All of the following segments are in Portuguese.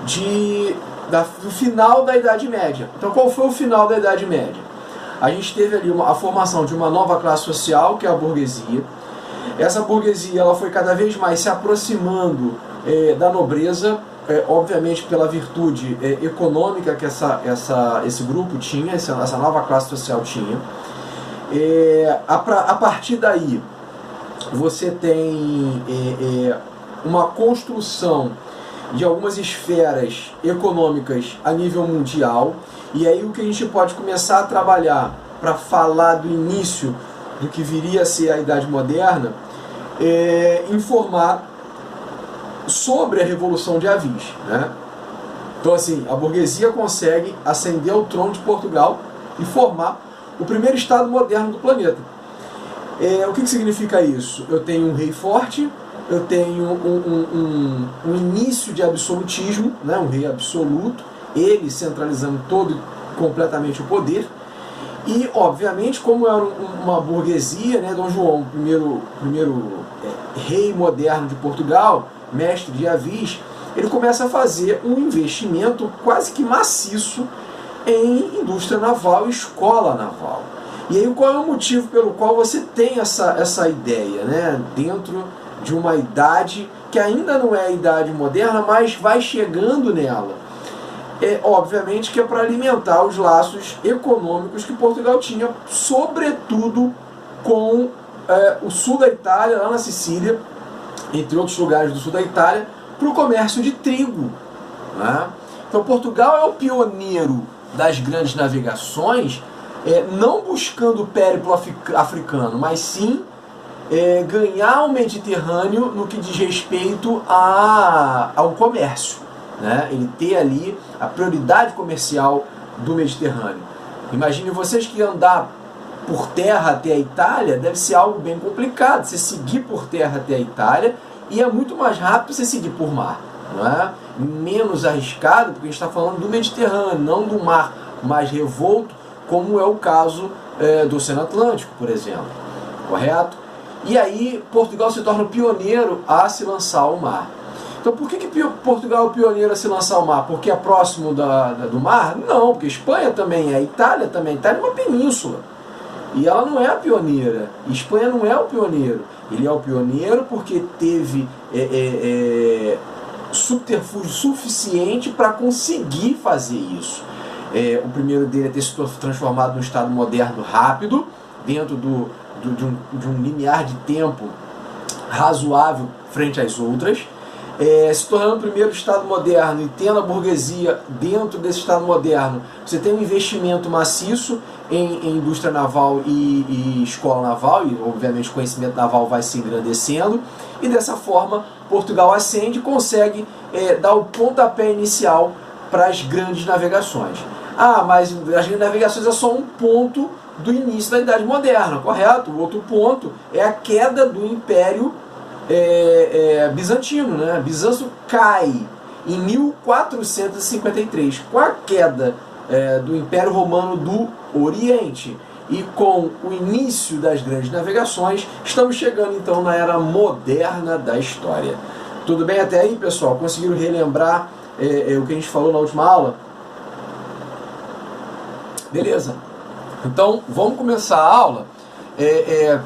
do final da Idade Média. Então qual foi o final da Idade Média? A gente teve ali a formação de uma nova classe social, que é a burguesia. Essa burguesia ela foi cada vez mais se aproximando da nobreza, obviamente pela virtude econômica que esse grupo tinha, essa nova classe social tinha. A partir daí, você tem uma construção de algumas esferas econômicas a nível mundial, e aí o que a gente pode começar a trabalhar para falar do início do que viria a ser a Idade Moderna, informar sobre a Revolução de Avis, né? Então assim, a burguesia consegue ascender ao trono de Portugal e formar o primeiro Estado moderno do planeta. O que significa isso? Eu tenho um rei forte, eu tenho um início de absolutismo, né? Um rei absoluto, ele centralizando todo completamente o poder. E, obviamente, como era uma burguesia, né, Dom João, primeiro rei moderno de Portugal, mestre de Avis, ele começa a fazer um investimento quase que maciço em indústria naval e escola naval. E aí qual é o motivo pelo qual você tem essa ideia, né, dentro de uma idade que ainda não é a Idade Moderna, mas vai chegando nela? Obviamente que é para alimentar os laços econômicos que Portugal tinha, sobretudo com o sul da Itália, lá na Sicília, entre outros lugares do sul da Itália, para o comércio de trigo, né? Então Portugal é o pioneiro das grandes navegações, não buscando o périplo africano, mas sim ganhar o Mediterrâneo no que diz respeito ao comércio. Né? Ele ter ali a prioridade comercial do Mediterrâneo. Imagine vocês que andar por terra até a Itália deve ser algo bem complicado. Você seguir por terra até a Itália e é muito mais rápido você seguir por mar, não é? Menos arriscado, porque a gente está falando do Mediterrâneo, não do mar mais revolto, como é o caso do Oceano Atlântico, por exemplo. Correto? E aí Portugal se torna o pioneiro a se lançar ao mar. Então por que Portugal é o pioneiro a se lançar ao mar? Porque é próximo do mar? Não, porque Espanha também é, Itália também. Itália é uma península. E ela não é a pioneira. Espanha não é o pioneiro. Ele é o pioneiro porque teve subterfúgio suficiente para conseguir fazer isso. O primeiro dele é ter se transformado num Estado moderno rápido, dentro de um limiar de tempo razoável frente às outras. Se tornando o primeiro Estado moderno e tendo a burguesia dentro desse Estado moderno, você tem um investimento maciço em indústria naval e escola naval, e obviamente o conhecimento naval vai se engrandecendo, e dessa forma Portugal ascende e consegue dar o pontapé inicial para as grandes navegações. Mas as grandes navegações é só um ponto do início da Idade Moderna, correto? O outro ponto é a queda do Império bizantino, né? Bizâncio cai em 1453 com a queda do Império Romano do Oriente, e com o início das grandes navegações estamos chegando então na era moderna da história. Tudo bem até aí, pessoal? Conseguiram relembrar o que a gente falou na última aula? Beleza? Então vamos começar a aula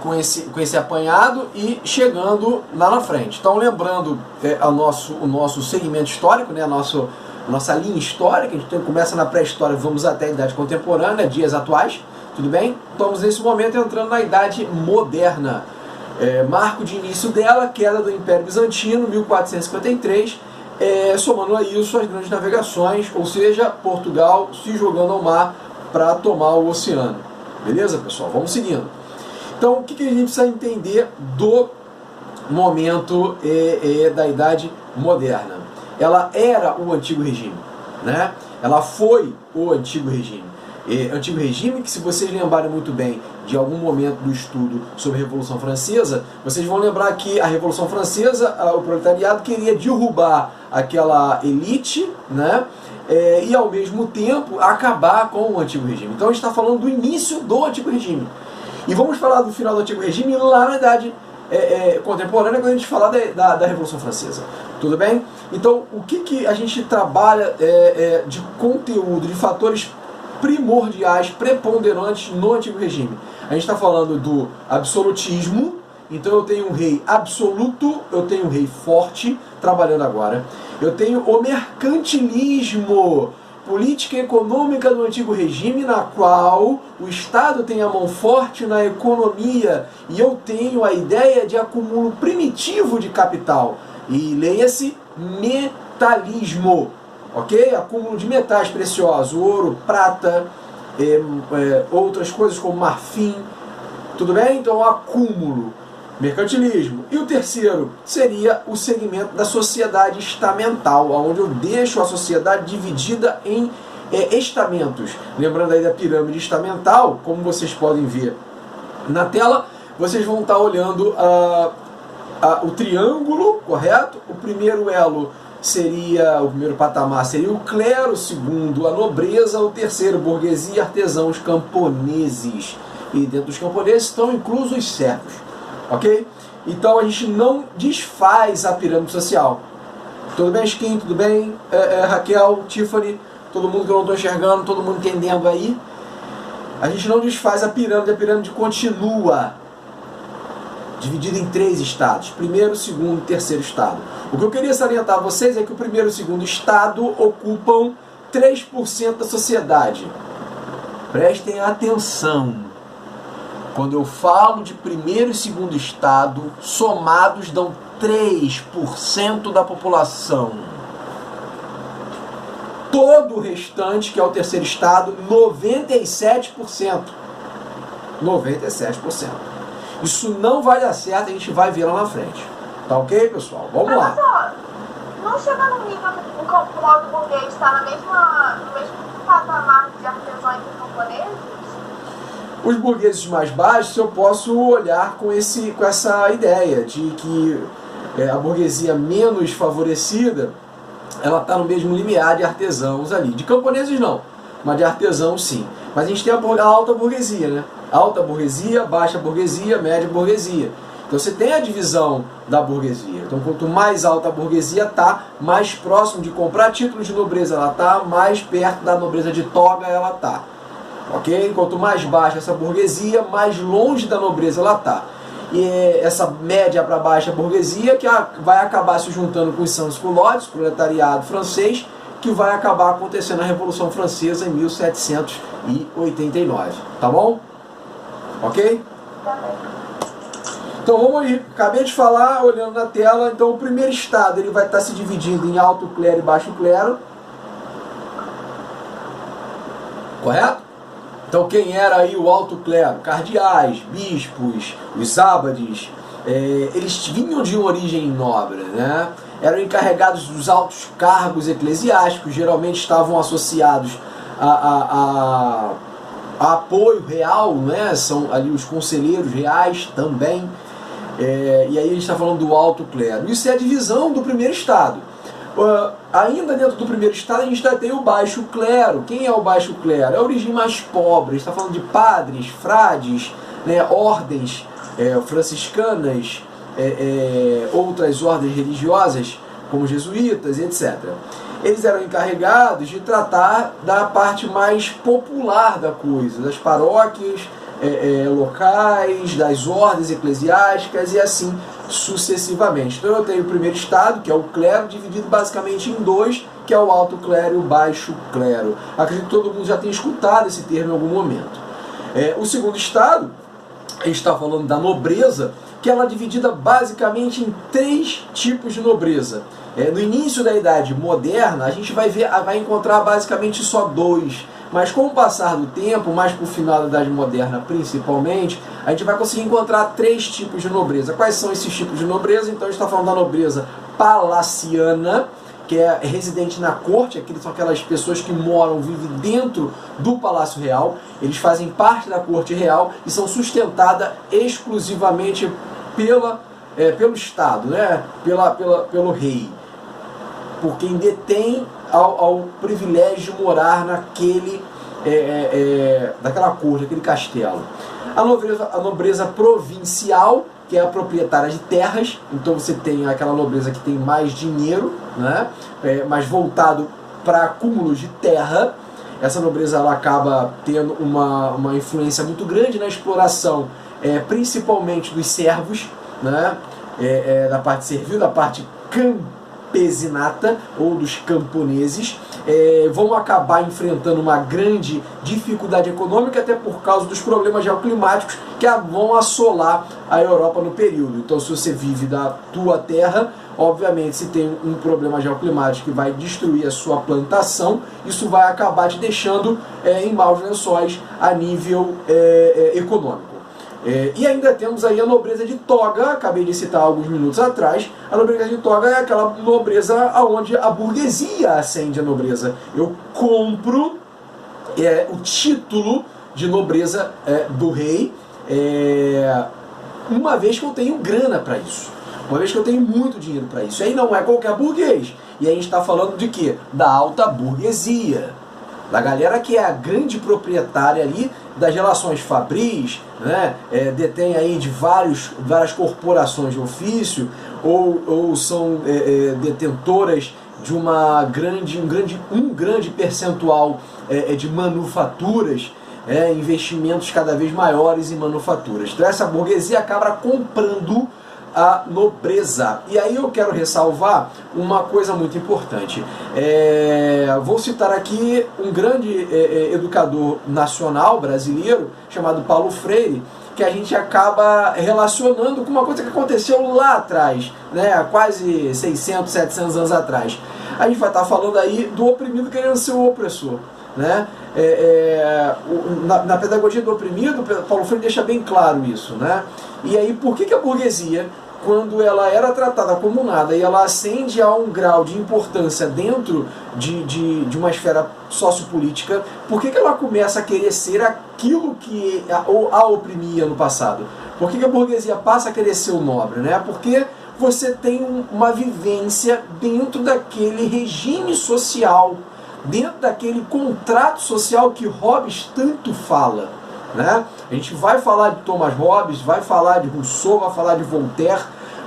com esse apanhado e chegando lá na frente. Então, lembrando o nosso segmento histórico, né, a nossa linha histórica, a gente começa na pré-história, vamos até a Idade Contemporânea, dias atuais, tudo bem? Estamos nesse momento entrando na Idade Moderna. Marco de início dela, queda do Império Bizantino, 1453, somando a isso as grandes navegações, ou seja, Portugal se jogando ao mar para tomar o oceano. Beleza, pessoal? Vamos seguindo. Então, o que a gente precisa entender do momento da Idade Moderna? Ela era o Antigo Regime, né? Ela foi o Antigo Regime. Antigo Regime que, se vocês lembrarem muito bem de algum momento do estudo sobre a Revolução Francesa, vocês vão lembrar que a Revolução Francesa, o proletariado queria derrubar aquela elite, né? E ao mesmo tempo acabar com o Antigo Regime. Então a gente está falando do início do Antigo Regime. E vamos falar do final do Antigo Regime lá na Idade contemporânea quando a gente falar da Revolução Francesa. Tudo bem? Então, o que a gente trabalha de conteúdo, de fatores primordiais, preponderantes no Antigo Regime? A gente está falando do absolutismo. Então eu tenho um rei absoluto, eu tenho um rei forte, trabalhando agora. Eu tenho o mercantilismo, política econômica do Antigo Regime, na qual o Estado tem a mão forte na economia e eu tenho a ideia de acúmulo primitivo de capital. E leia-se metalismo, ok? Acúmulo de metais preciosos, ouro, prata, outras coisas como marfim, tudo bem? Então acúmulo. Mercantilismo. E o terceiro seria o segmento da sociedade estamental, onde eu deixo a sociedade dividida em estamentos. Lembrando aí da pirâmide estamental, como vocês podem ver na tela, vocês vão estar olhando o triângulo, correto? O primeiro elo seria, o primeiro patamar seria o clero, o segundo a nobreza, o terceiro burguesia, artesãos, camponeses. E dentro dos camponeses estão inclusos os servos. Ok? Então a gente não desfaz a pirâmide social. Tudo bem, Skin? Tudo bem? Raquel, Tiffany, todo mundo que eu não estou enxergando, todo mundo entendendo aí. A gente não desfaz a pirâmide continua dividida em 3 estados. Primeiro, segundo e terceiro estado. O que eu queria salientar a vocês é que o primeiro e o segundo estado ocupam 3% da sociedade. Prestem atenção. Quando eu falo de primeiro e segundo estado, somados dão 3% da população. Todo o restante, que é o terceiro estado, 97%. 97%. Isso não vai dar certo, a gente vai ver lá na frente. Tá ok, pessoal? Vamos lá. Só, não chega no nível em que o modo burguês está no mesmo patamar de artesãos e camponeses? Os burgueses mais baixos eu posso olhar com essa ideia de que a burguesia menos favorecida, ela está no mesmo limiar de artesãos ali. De camponeses não, mas de artesãos sim. Mas a gente tem a alta burguesia, né? Alta burguesia, baixa burguesia, média burguesia. Então você tem a divisão da burguesia. Então quanto mais alta a burguesia está, mais próximo de comprar títulos de nobreza ela está, mais perto da nobreza de toga ela está. Ok? Quanto mais baixa essa burguesia, mais longe da nobreza ela está. E essa média para baixa burguesia que vai acabar se juntando com os sans-culottes, proletariado francês, que vai acabar acontecendo na Revolução Francesa em 1789. Tá bom? Ok? Então vamos aí. Acabei de falar, olhando na tela. Então o primeiro estado ele vai estar se dividindo em alto clero e baixo clero. Correto? Então quem era aí o alto clero? Cardeais, bispos, os ábades, eles vinham de origem nobre, né? Eram encarregados dos altos cargos eclesiásticos, geralmente estavam associados a apoio real, né? São ali os conselheiros reais também, e aí a gente está falando do alto clero. Isso é a divisão do primeiro estado. Ainda dentro do primeiro estado a gente já tem o baixo clero. Quem é o baixo clero? É a origem mais pobre. A gente está falando de padres, frades, né, ordens franciscanas, outras ordens religiosas, como jesuítas, etc. Eles eram encarregados de tratar da parte mais popular da coisa, das paróquias locais, das ordens eclesiásticas e assim sucessivamente. Então eu tenho o primeiro estado, que é o clero, dividido basicamente em 2, que é o alto clero e o baixo clero. Acredito que todo mundo já tenha escutado esse termo em algum momento. O segundo estado, a gente está falando da nobreza, que ela é dividida basicamente em 3 tipos de nobreza. No início da Idade Moderna, a gente vai encontrar basicamente só 2. Mas com o passar do tempo, mais para o final da Idade Moderna principalmente, a gente vai conseguir encontrar 3 tipos de nobreza. Quais são esses tipos de nobreza? Então a gente está falando da nobreza palaciana, que é residente na corte, são aquelas pessoas que vivem dentro do Palácio Real, eles fazem parte da corte real e são sustentadas exclusivamente pelo Estado, né? pelo rei, por quem detém ao privilégio de morar daquela corte, aquele castelo. A nobreza provincial, que é a proprietária de terras. Então você tem aquela nobreza que tem mais dinheiro, né? Mais voltado para acúmulos de terra. Essa nobreza ela acaba tendo uma influência muito grande na exploração, principalmente dos servos, né? Da parte servil, da parte campesinata ou dos camponeses. Vão acabar enfrentando uma grande dificuldade econômica, até por causa dos problemas geoclimáticos que vão assolar a Europa no período. Então, se você vive da tua terra, obviamente, se tem um problema geoclimático que vai destruir a sua plantação, isso vai acabar te deixando em maus lençóis a nível econômico. E ainda temos aí a nobreza de toga, acabei de citar alguns minutos atrás. A nobreza de toga é aquela nobreza onde a burguesia ascende a nobreza. Eu compro o título de nobreza do rei, uma vez que eu tenho grana para isso. Uma vez que eu tenho muito dinheiro para isso. E aí não é qualquer burguês. E aí a gente está falando de quê? Da alta burguesia. Da galera que é a grande proprietária ali das relações fabris, né? Detém aí de várias corporações de ofício, ou são detentoras de um grande percentual de manufaturas, investimentos cada vez maiores em manufaturas. Então essa burguesia acaba comprando a nobreza. E aí eu quero ressalvar uma coisa muito importante. Vou citar aqui um grande educador nacional brasileiro, chamado Paulo Freire, que a gente acaba relacionando com uma coisa que aconteceu lá atrás, né, há quase 600, 700 anos atrás. A gente vai estar falando aí do oprimido querendo ser o opressor, né? Na pedagogia do oprimido, Paulo Freire deixa bem claro isso, né? E aí, por que a burguesia, quando ela era tratada como nada e ela ascende a um grau de importância dentro de uma esfera sociopolítica, por que ela começa a querer ser aquilo que a oprimia no passado? Por que a burguesia passa a querer ser o nobre, né? Porque você tem uma vivência dentro daquele regime social, dentro daquele contrato social que Hobbes tanto fala, né? A gente vai falar de Thomas Hobbes, vai falar de Rousseau, vai falar de Voltaire,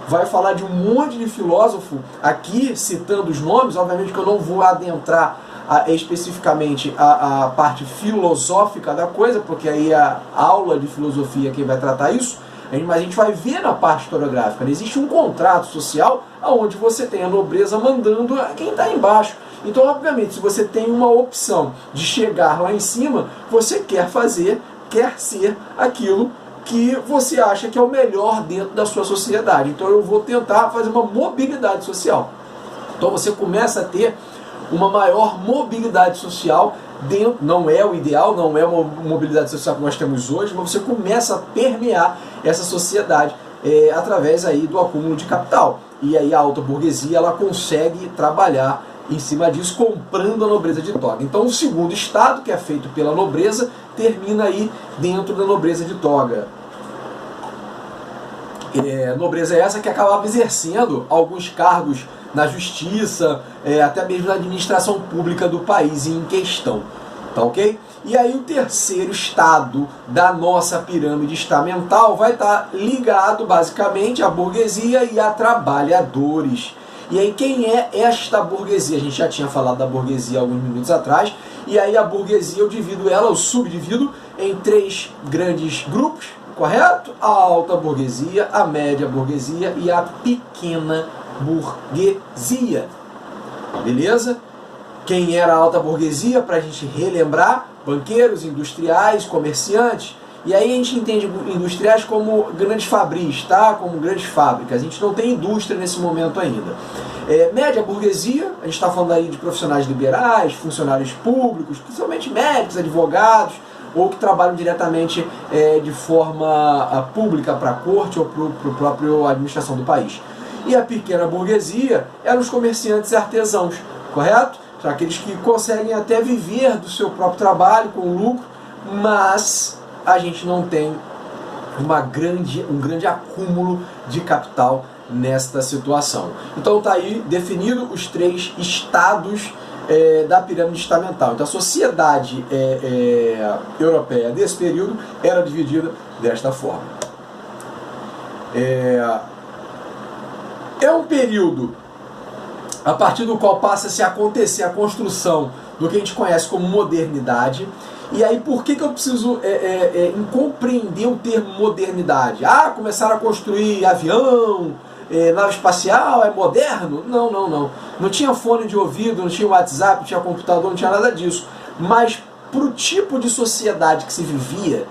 vai falar de um monte de filósofo aqui, citando os nomes. Obviamente que eu não vou adentrar especificamente a parte filosófica da coisa, porque aí a aula de filosofia quem vai tratar isso, mas a gente vai ver na parte historiográfica. Existe um contrato social onde você tem a nobreza mandando quem está embaixo. Então, obviamente, se você tem uma opção de chegar lá em cima, você quer ser aquilo que você acha que é o melhor dentro da sua sociedade. Então eu vou tentar fazer uma mobilidade social. Então você começa a ter uma maior mobilidade social dentro, não é o ideal, não é uma mobilidade social que nós temos hoje, mas você começa a permear essa sociedade através aí do acúmulo de capital. E aí a alta burguesia ela consegue trabalhar em cima disso, comprando a nobreza de toga. Então o segundo estado, que é feito pela nobreza, termina aí dentro da nobreza de toga. Nobreza é essa que acabava exercendo alguns cargos na justiça, até mesmo na administração pública do país em questão. Tá ok? E aí o terceiro estado da nossa pirâmide estamental vai estar ligado basicamente à burguesia e a trabalhadores. E aí quem é esta burguesia? A gente já tinha falado da burguesia alguns minutos atrás. E aí a burguesia eu subdivido em três grandes grupos, correto? A alta burguesia, a média burguesia e a pequena burguesia. Beleza? Quem era a alta burguesia, para a gente relembrar? Banqueiros, industriais, comerciantes. E aí a gente entende industriais como grandes fabris, tá? Como grandes fábricas. A gente não tem indústria nesse momento ainda. Média burguesia, a gente está falando aí de profissionais liberais, funcionários públicos, principalmente médicos, advogados, ou que trabalham diretamente de forma pública para a corte ou para a própria administração do país. E a pequena burguesia eram os comerciantes e artesãos, correto? São aqueles que conseguem até viver do seu próprio trabalho com lucro, mas a gente não tem um grande acúmulo de capital nesta situação. Então está aí definido os três estados da pirâmide estamental. Então a sociedade europeia desse período era dividida desta forma. É um período a partir do qual passa-se a acontecer a construção do que a gente conhece como modernidade. E aí, por que eu preciso compreender o termo modernidade? Ah, começaram a construir avião, nave espacial, é moderno? Não, não, não. Não tinha fone de ouvido, não tinha WhatsApp, não tinha computador, não tinha nada disso. Mas para o tipo de sociedade que se vivia,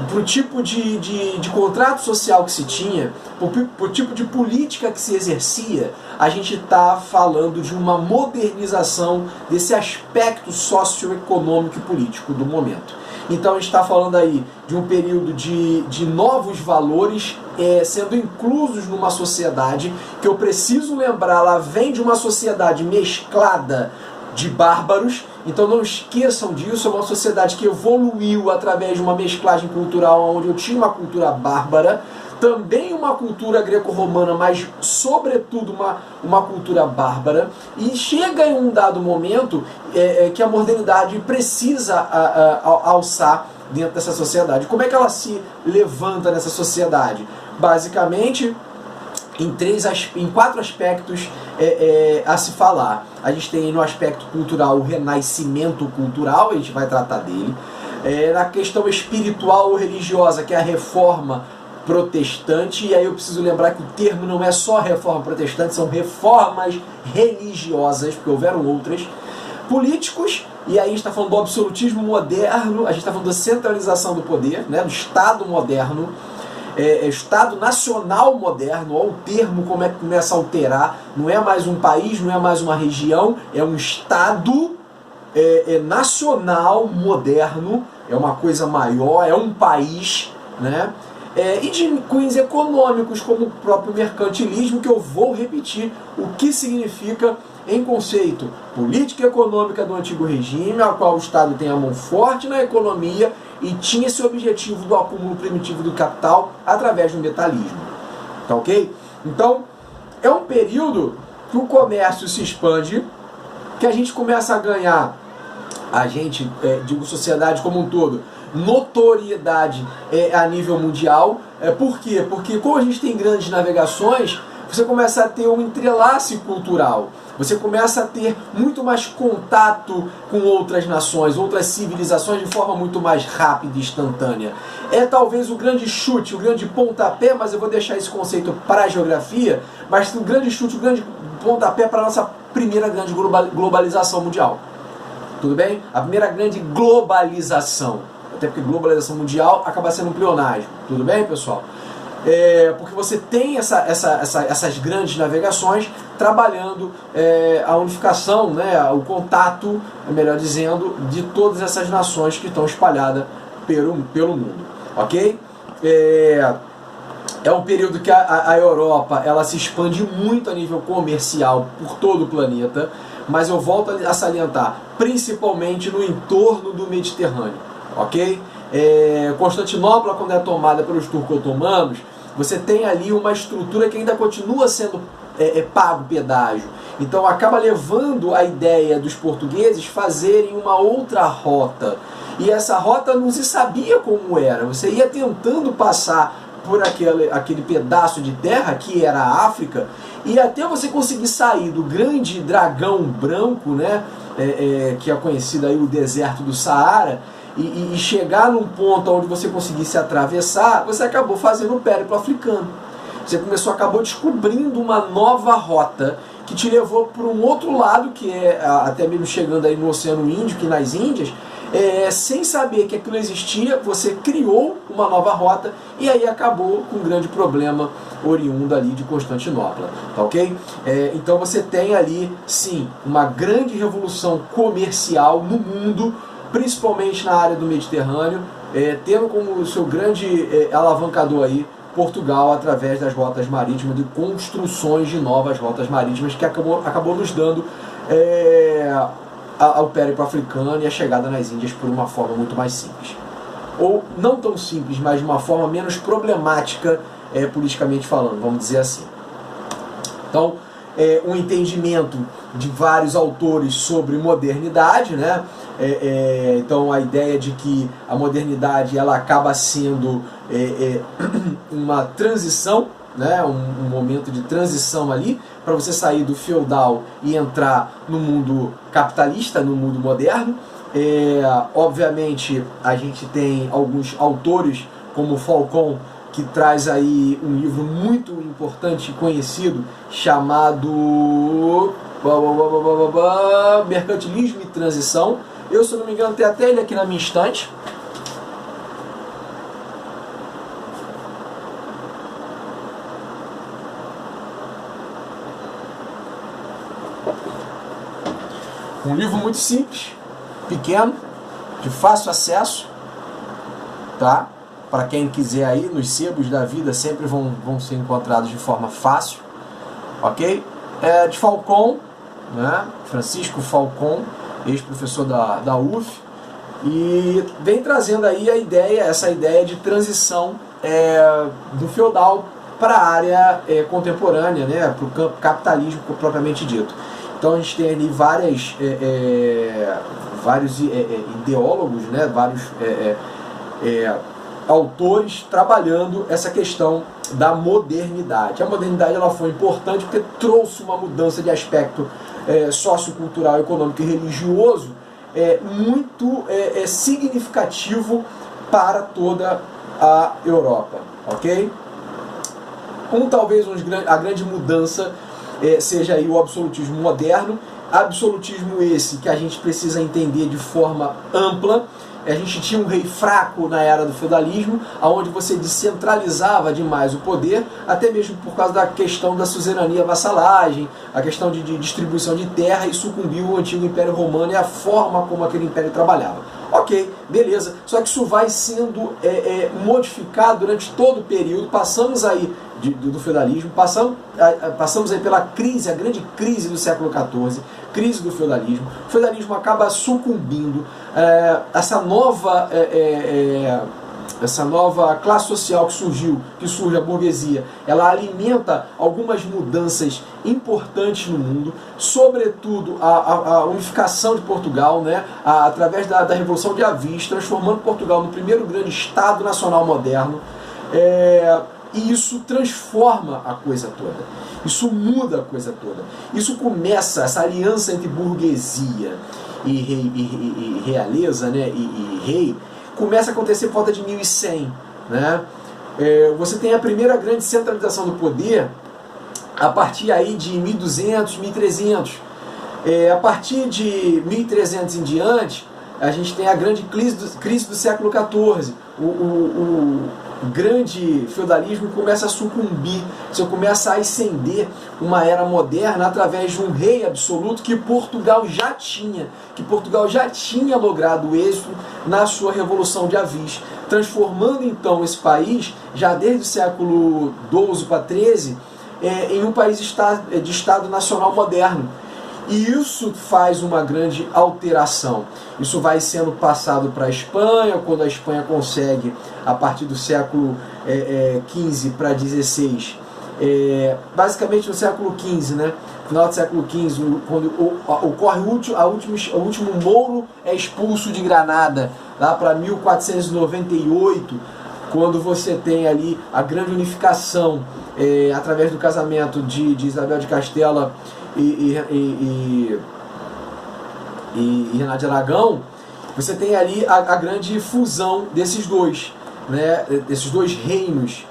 para o tipo de contrato social que se tinha, para o tipo de política que se exercia, a gente está falando de uma modernização desse aspecto socioeconômico e político do momento. Então a gente está falando aí de um período de novos valores sendo inclusos numa sociedade que, eu preciso lembrar, ela vem de uma sociedade mesclada de bárbaros. Então não esqueçam disso, é uma sociedade que evoluiu através de uma mesclagem cultural onde eu tinha uma cultura bárbara, também uma cultura greco-romana, mas sobretudo uma cultura bárbara, e chega em um dado momento que a modernidade precisa alçar dentro dessa sociedade. Como é que ela se levanta nessa sociedade? Basicamente, em 4 aspectos a se falar. A gente tem no aspecto cultural o renascimento cultural, a gente vai tratar dele. Na questão espiritual ou religiosa, que é a reforma protestante, e aí eu preciso lembrar que o termo não é só reforma protestante, são reformas religiosas, porque houveram outras. Políticos, e aí a gente está falando do absolutismo moderno, a gente está falando da centralização do poder, né, do Estado moderno. Estado nacional moderno, olha o termo como é que começa a alterar, não é mais um país, não é mais uma região, é um Estado nacional moderno, é uma coisa maior, é um país, né? E de cunhos econômicos, como o próprio mercantilismo, que eu vou repetir o que significa em conceito: política econômica do antigo regime, a qual o Estado tem a mão forte na economia e tinha esse objetivo do acúmulo primitivo do capital através do metalismo. Tá ok? Então, é um período que o comércio se expande, que a gente começa a ganhar, digo sociedade como um todo, notoriedade a nível mundial. Por quê? Porque como a gente tem grandes navegações, você começa a ter um entrelace cultural. Você começa a ter muito mais contato com outras nações, outras civilizações de forma muito mais rápida e instantânea. É talvez o grande chute, o grande pontapé, mas eu vou deixar esse conceito para a geografia, mas o grande chute, o grande pontapé para a nossa primeira grande globalização mundial. Tudo bem? A primeira grande globalização. Até porque globalização mundial acaba sendo um pleonasmo. Tudo bem, pessoal? Porque você tem essas grandes navegações trabalhando a unificação, né, o contato, melhor dizendo, de todas essas nações que estão espalhadas pelo mundo. Ok? É um período que a Europa ela se expande muito a nível comercial por todo o planeta, mas eu volto a salientar, principalmente no entorno do Mediterrâneo. Ok? Constantinopla, quando é tomada pelos turco-otomanos, você tem ali uma estrutura que ainda continua sendo pago pedágio. Então acaba levando a ideia dos portugueses fazerem uma outra rota. E essa rota não se sabia como era. Você ia tentando passar por aquele pedaço de terra que era a África, e até você conseguir sair do grande dragão branco, né, que é conhecido aí o deserto do Saara, e chegar num ponto onde você conseguisse atravessar, você acabou fazendo o périplo africano. Você acabou descobrindo uma nova rota que te levou para um outro lado, que até mesmo chegando aí no Oceano Índico e nas Índias, sem saber que aquilo existia, você criou uma nova rota e aí acabou com um grande problema oriundo ali de Constantinopla, tá ok? Então você tem ali, sim, uma grande revolução comercial no mundo, principalmente na área do Mediterrâneo, tendo como seu grande alavancador aí Portugal, através das rotas marítimas, de construções de novas rotas marítimas, que acabou nos dando ao périplo africano e a chegada nas Índias por uma forma muito mais simples. Ou não tão simples, mas de uma forma menos problemática, politicamente falando, vamos dizer assim. Então, um entendimento de vários autores sobre modernidade, né? Então a ideia de que a modernidade ela acaba sendo uma transição né, um momento de transição ali, para você sair do feudal e entrar no mundo capitalista, no mundo moderno. Obviamente a gente tem alguns autores como Falcon, que traz aí um livro muito importante e conhecido chamado Mercantilismo e Transição. Eu, se não me engano, tenho até ele aqui na minha estante. Um livro muito simples, pequeno, de fácil acesso, tá? Para quem quiser aí, nos sebos da vida sempre vão ser encontrados de forma fácil, ok? De Falcon, né? Francisco Falcon, ex-professor da UF, e vem trazendo aí essa ideia de transição do feudal para a área contemporânea, né? Para o campo capitalismo propriamente dito. Então a gente tem ali vários ideólogos, né? Vários autores trabalhando essa questão da modernidade. A modernidade ela foi importante porque trouxe uma mudança de aspecto sociocultural, econômico e religioso muito significativo para toda a Europa, ok? Talvez a grande mudança seja aí o absolutismo moderno, absolutismo esse que a gente precisa entender de forma ampla. A gente tinha um rei fraco na era do feudalismo, onde você descentralizava demais o poder, até mesmo por causa da questão da suzerania, vassalagem, a questão de distribuição de terra, e sucumbiu o antigo Império Romano e a forma como aquele império trabalhava. Ok, beleza, só que isso vai sendo modificado durante todo o período. Passamos aí do feudalismo, passamos aí pela crise, a grande crise do século XIV, crise do feudalismo. O feudalismo acaba sucumbindo, essa nova classe social que surge a burguesia, ela alimenta algumas mudanças importantes no mundo, sobretudo a unificação de Portugal, né, através da Revolução de Avis, transformando Portugal no primeiro grande Estado nacional moderno. E isso transforma a coisa toda, isso muda a coisa toda, isso começa, essa aliança entre burguesia e realeza, né, e rei, começa a acontecer por volta de 1100, né? Você tem a primeira grande centralização do poder a partir aí de 1200, 1300. A partir de 1300 em diante, a gente tem a grande crise do século XIV. O grande feudalismo começa a sucumbir, você começa a ascender uma era moderna através de um rei absoluto que Portugal já tinha logrado êxito na sua Revolução de Avis, transformando então esse país, já desde o século XII para XIII, em um país de Estado nacional moderno. E isso faz uma grande alteração. Isso vai sendo passado para a Espanha, quando a Espanha consegue, a partir do século XV para XVI, basicamente no século XV, né? Final do século XV, quando ocorre o último mouro expulso de Granada, lá para 1498, quando você tem ali a grande unificação, através do casamento de Isabel de Castela e Renato de Aragão, você tem ali a grande fusão desses dois, né, desses dois reinos,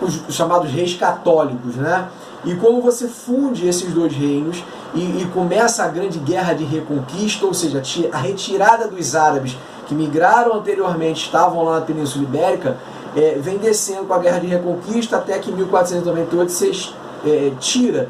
os chamados reis católicos, né? E como você funde esses dois reinos e começa a grande guerra de reconquista, ou seja, a retirada dos árabes que migraram anteriormente, estavam lá na Península Ibérica, vem descendo com a guerra de reconquista até que em 1498 você tira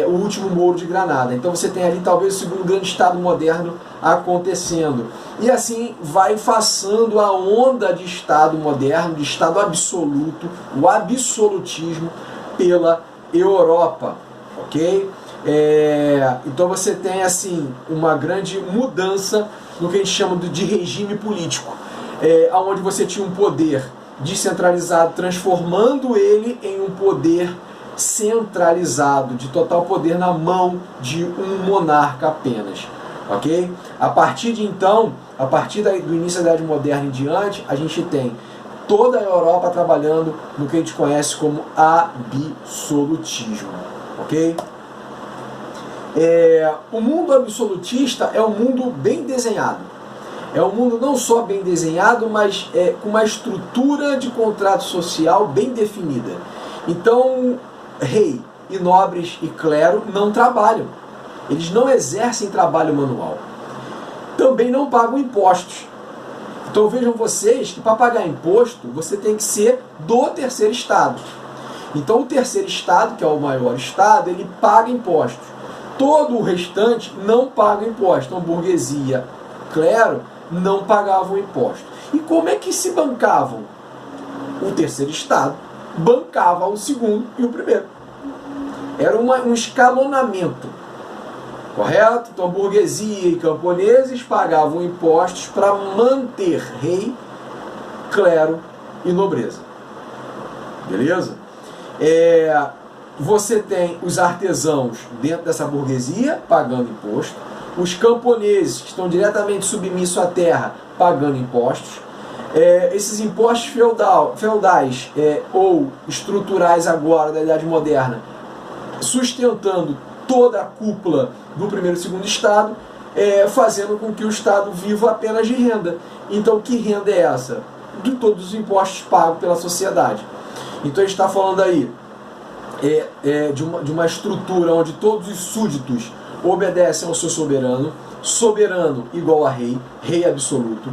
o último Mouro de Granada. Então você tem ali talvez o segundo grande Estado moderno acontecendo. E assim vai passando a onda de Estado moderno, de Estado absoluto, o absolutismo pela Europa, ok? Então você tem assim uma grande mudança no que a gente chama de regime político, onde você tinha um poder descentralizado, transformando ele em um poder centralizado, de total poder na mão de um monarca apenas, ok? A partir do início da Idade Moderna em diante, a gente tem toda a Europa trabalhando no que a gente conhece como absolutismo, ok? O mundo absolutista é um mundo bem desenhado. É um mundo não só bem desenhado, mas com uma estrutura de contrato social bem definida. Então, rei e nobres e clero não trabalham. Eles não exercem trabalho manual. Também não pagam impostos. Então vejam vocês que para pagar imposto, você tem que ser do terceiro estado. Então o terceiro estado, que é o maior estado, ele paga impostos. Todo o restante não paga impostos. Então burguesia, clero, não pagavam impostos. E como é que se bancavam? O terceiro estado bancava o segundo e o primeiro. Era um escalonamento. Correto? Então burguesia e camponeses pagavam impostos para manter rei, clero e nobreza. Beleza? Você tem os artesãos dentro dessa burguesia pagando imposto, os camponeses que estão diretamente submissos à terra pagando impostos, esses impostos feudais ou estruturais agora da Idade Moderna, sustentando toda a cúpula do primeiro e segundo estado, fazendo com que o estado viva apenas de renda. Então que renda é essa? De todos os impostos pagos pela sociedade. Então a gente está falando aí de uma estrutura onde todos os súditos obedecem ao seu soberano, soberano igual a rei, rei absoluto.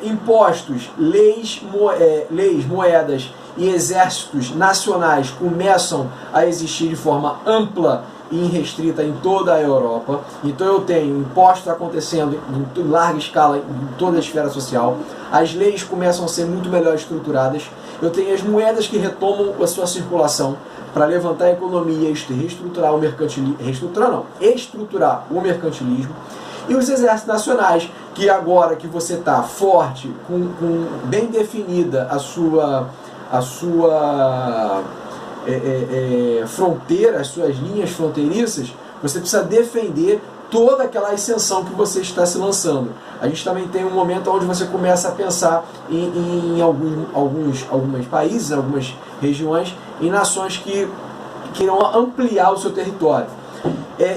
Impostos, leis, moedas e exércitos nacionais começam a existir de forma ampla e irrestrita em toda a Europa. Então eu tenho impostos acontecendo em larga escala em toda a esfera social. As leis começam a ser muito melhor estruturadas. Eu tenho as moedas que retomam a sua circulação para levantar a economia e reestruturar o mercantilismo. Estruturar o mercantilismo. E os exércitos nacionais, que agora que você está forte, com bem definida a sua fronteira, as suas linhas fronteiriças, você precisa defender toda aquela ascensão que você está se lançando. A gente também tem um momento onde você começa a pensar em alguns países, algumas regiões, em nações que irão ampliar o seu território.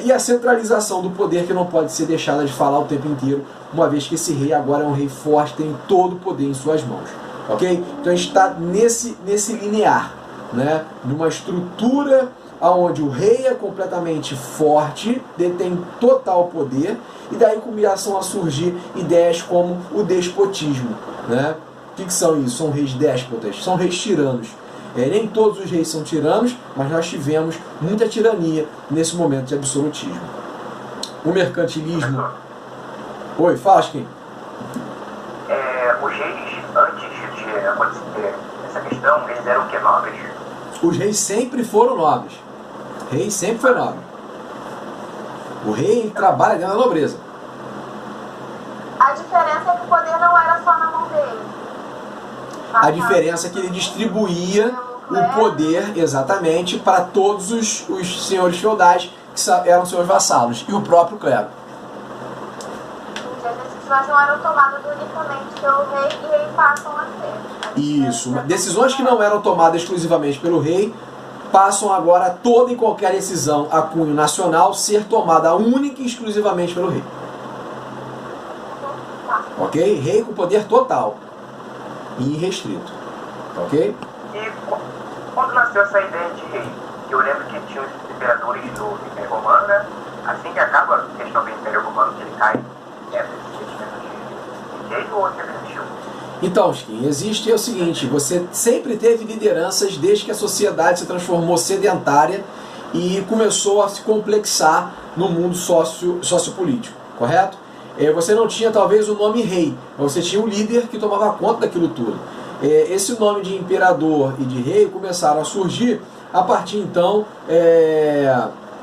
E a centralização do poder, que não pode ser deixada de falar o tempo inteiro, uma vez que esse rei agora é um rei forte, tem todo o poder em suas mãos. Ok? Então a gente está nesse linear, né? Numa estrutura onde o rei é completamente forte, detém total poder, e daí começam a surgir ideias como o despotismo, né? O que são isso? São reis déspotas, são reis tiranos. Nem todos os reis são tiranos, mas nós tivemos muita tirania nesse momento de absolutismo. O mercantilismo... Oi, fala, Skin. Os reis, antes de acontecer essa questão, eles eram o que, nobres? Os reis sempre foram nobres. O rei sempre foi nobre. O rei trabalha dentro da nobreza. A diferença é que o poder não era só na mão dele. A diferença é que ele distribuía o poder exatamente para todos os senhores feudais que eram seus vassalos e o próprio clero. As decisões não eram tomadas unicamente pelo rei e aí passam a ser. Isso. Decisões que não eram tomadas exclusivamente pelo rei passam agora toda e qualquer decisão a cunho nacional ser tomada única e exclusivamente pelo rei. Ok? Rei com poder total e irrestrito. Ok? E quando nasceu essa ideia de rei? Eu lembro que tinha os imperadores do Império Romano, né? Assim que acaba a questão do Império Romano, que ele cai, esse sentimento de rei ou outra existiu? Então, Skin, existe o seguinte, você sempre teve lideranças desde que a sociedade se transformou sedentária e começou a se complexar no mundo sociopolítico, correto? Você não tinha talvez o nome rei, mas você tinha um líder que tomava conta daquilo tudo. Esse nome de imperador e de rei começaram a surgir a partir então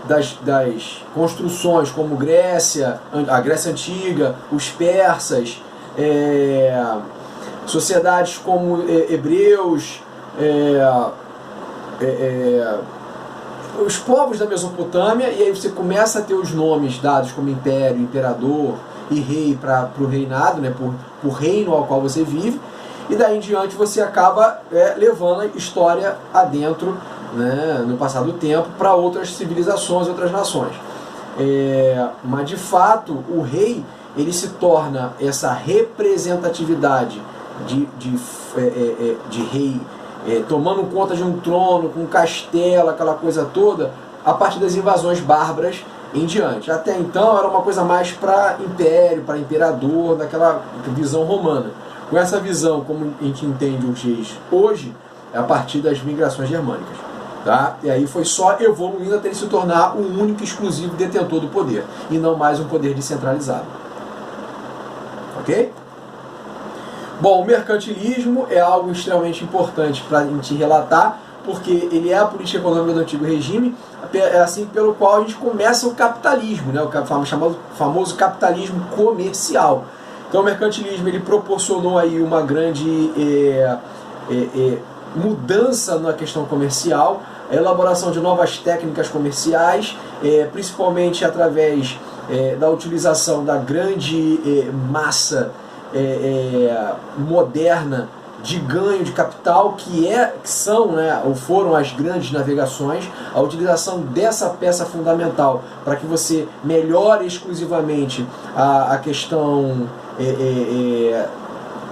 das construções como Grécia, a Grécia Antiga, os persas, sociedades como hebreus, os povos da Mesopotâmia, e aí você começa a ter os nomes dados como império, imperador e rei para o reinado, né, por reino ao qual você vive. e daí em diante você acaba levando a história adentro, né, no passar do tempo, para outras civilizações, outras nações. Mas de fato o rei ele se torna essa representatividade de rei, tomando conta de um trono, com um castelo, aquela coisa toda, a partir das invasões bárbaras em diante. Até então era uma coisa mais para império, para imperador, daquela visão romana. Com essa visão, como a gente entende os reis hoje, é a partir das migrações germânicas. Tá? E aí foi só evoluindo até ele se tornar o único e exclusivo detentor do poder, e não mais um poder descentralizado. Ok? Bom, o mercantilismo é algo extremamente importante para a gente relatar, porque ele é a política econômica do antigo regime, assim pelo qual a gente começa o capitalismo, né? O famoso capitalismo comercial. Então o mercantilismo ele proporcionou aí uma grande mudança na questão comercial, a elaboração de novas técnicas comerciais, principalmente através da utilização da grande massa moderna de ganho de capital, que são, né, ou foram as grandes navegações, a utilização dessa peça fundamental para que você melhore exclusivamente a questão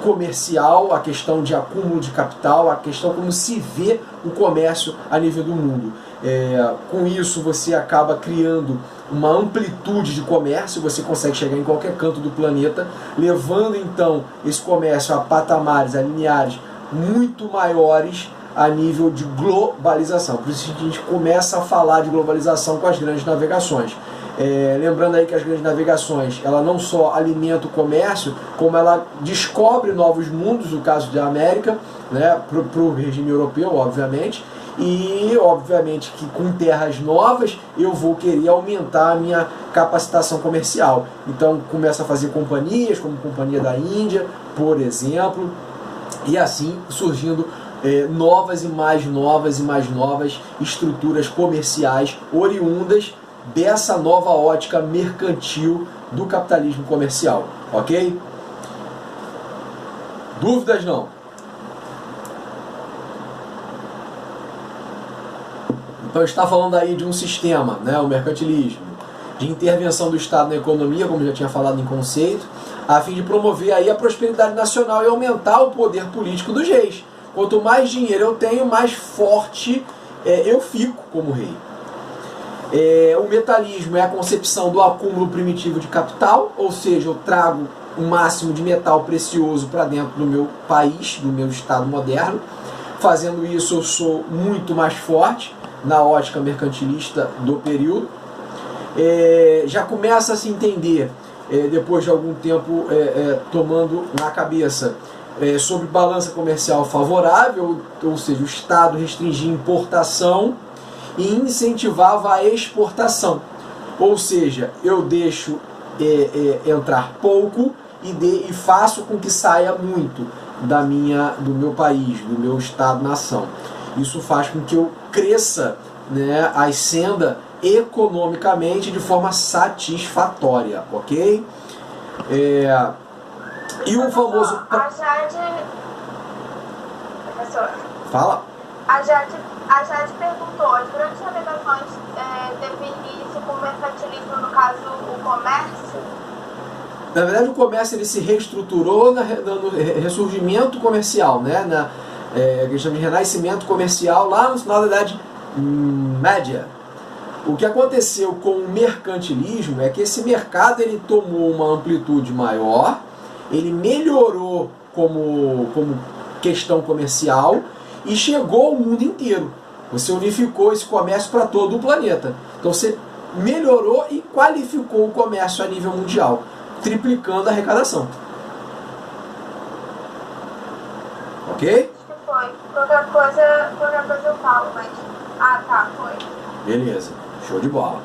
comercial, a questão de acúmulo de capital, a questão como se vê o comércio a nível do mundo. Com isso você acaba criando uma amplitude de comércio, você consegue chegar em qualquer canto do planeta, levando então esse comércio a patamares, a lineares muito maiores a nível de globalização. Por isso a gente começa a falar de globalização com as grandes navegações. Lembrando aí que as grandes navegações, ela não só alimenta o comércio, como ela descobre novos mundos, no caso da América, né, para o regime europeu, obviamente, e obviamente que com terras novas eu vou querer aumentar a minha capacitação comercial. Então começa a fazer companhias, como a Companhia da Índia, por exemplo, e assim surgindo novas e mais novas estruturas comerciais oriundas dessa nova ótica mercantil do capitalismo comercial, ok? Dúvidas não? Então está falando aí de um sistema, né, o mercantilismo, de intervenção do Estado na economia, como já tinha falado em conceito, a fim de promover aí a prosperidade nacional e aumentar o poder político dos reis. Quanto mais dinheiro eu tenho, mais forte eu fico como rei. O metalismo é a concepção do acúmulo primitivo de capital, ou seja, eu trago o máximo de metal precioso para dentro do meu país, do meu Estado moderno. Fazendo isso eu sou muito mais forte na ótica mercantilista do período. Já começa a se entender, depois de algum tempo tomando na cabeça, sobre balança comercial favorável, ou seja, o Estado restringia importação e incentivava a exportação. Ou seja, eu deixo entrar pouco e faço com que saia muito do meu país, do meu Estado-nação. Isso faz com que eu cresça, né, ascenda economicamente de forma satisfatória, ok? E o famoso... A Jade... Professor. Fala. A Jade perguntou, as grandes navegações teve início com o mercantilismo, no caso, o comércio? Na verdade, o comércio ele se reestruturou no ressurgimento comercial, né? Que a gente chama de renascimento comercial, lá no final da Idade Média. O que aconteceu com o mercantilismo é que esse mercado ele tomou uma amplitude maior, ele melhorou como questão comercial e chegou ao mundo inteiro. Você unificou esse comércio para todo o planeta. Então você melhorou e qualificou o comércio a nível mundial, triplicando a arrecadação. Ok? Acho que foi. Qualquer coisa eu falo, mas... Ah, tá, foi. Beleza. Show de bola.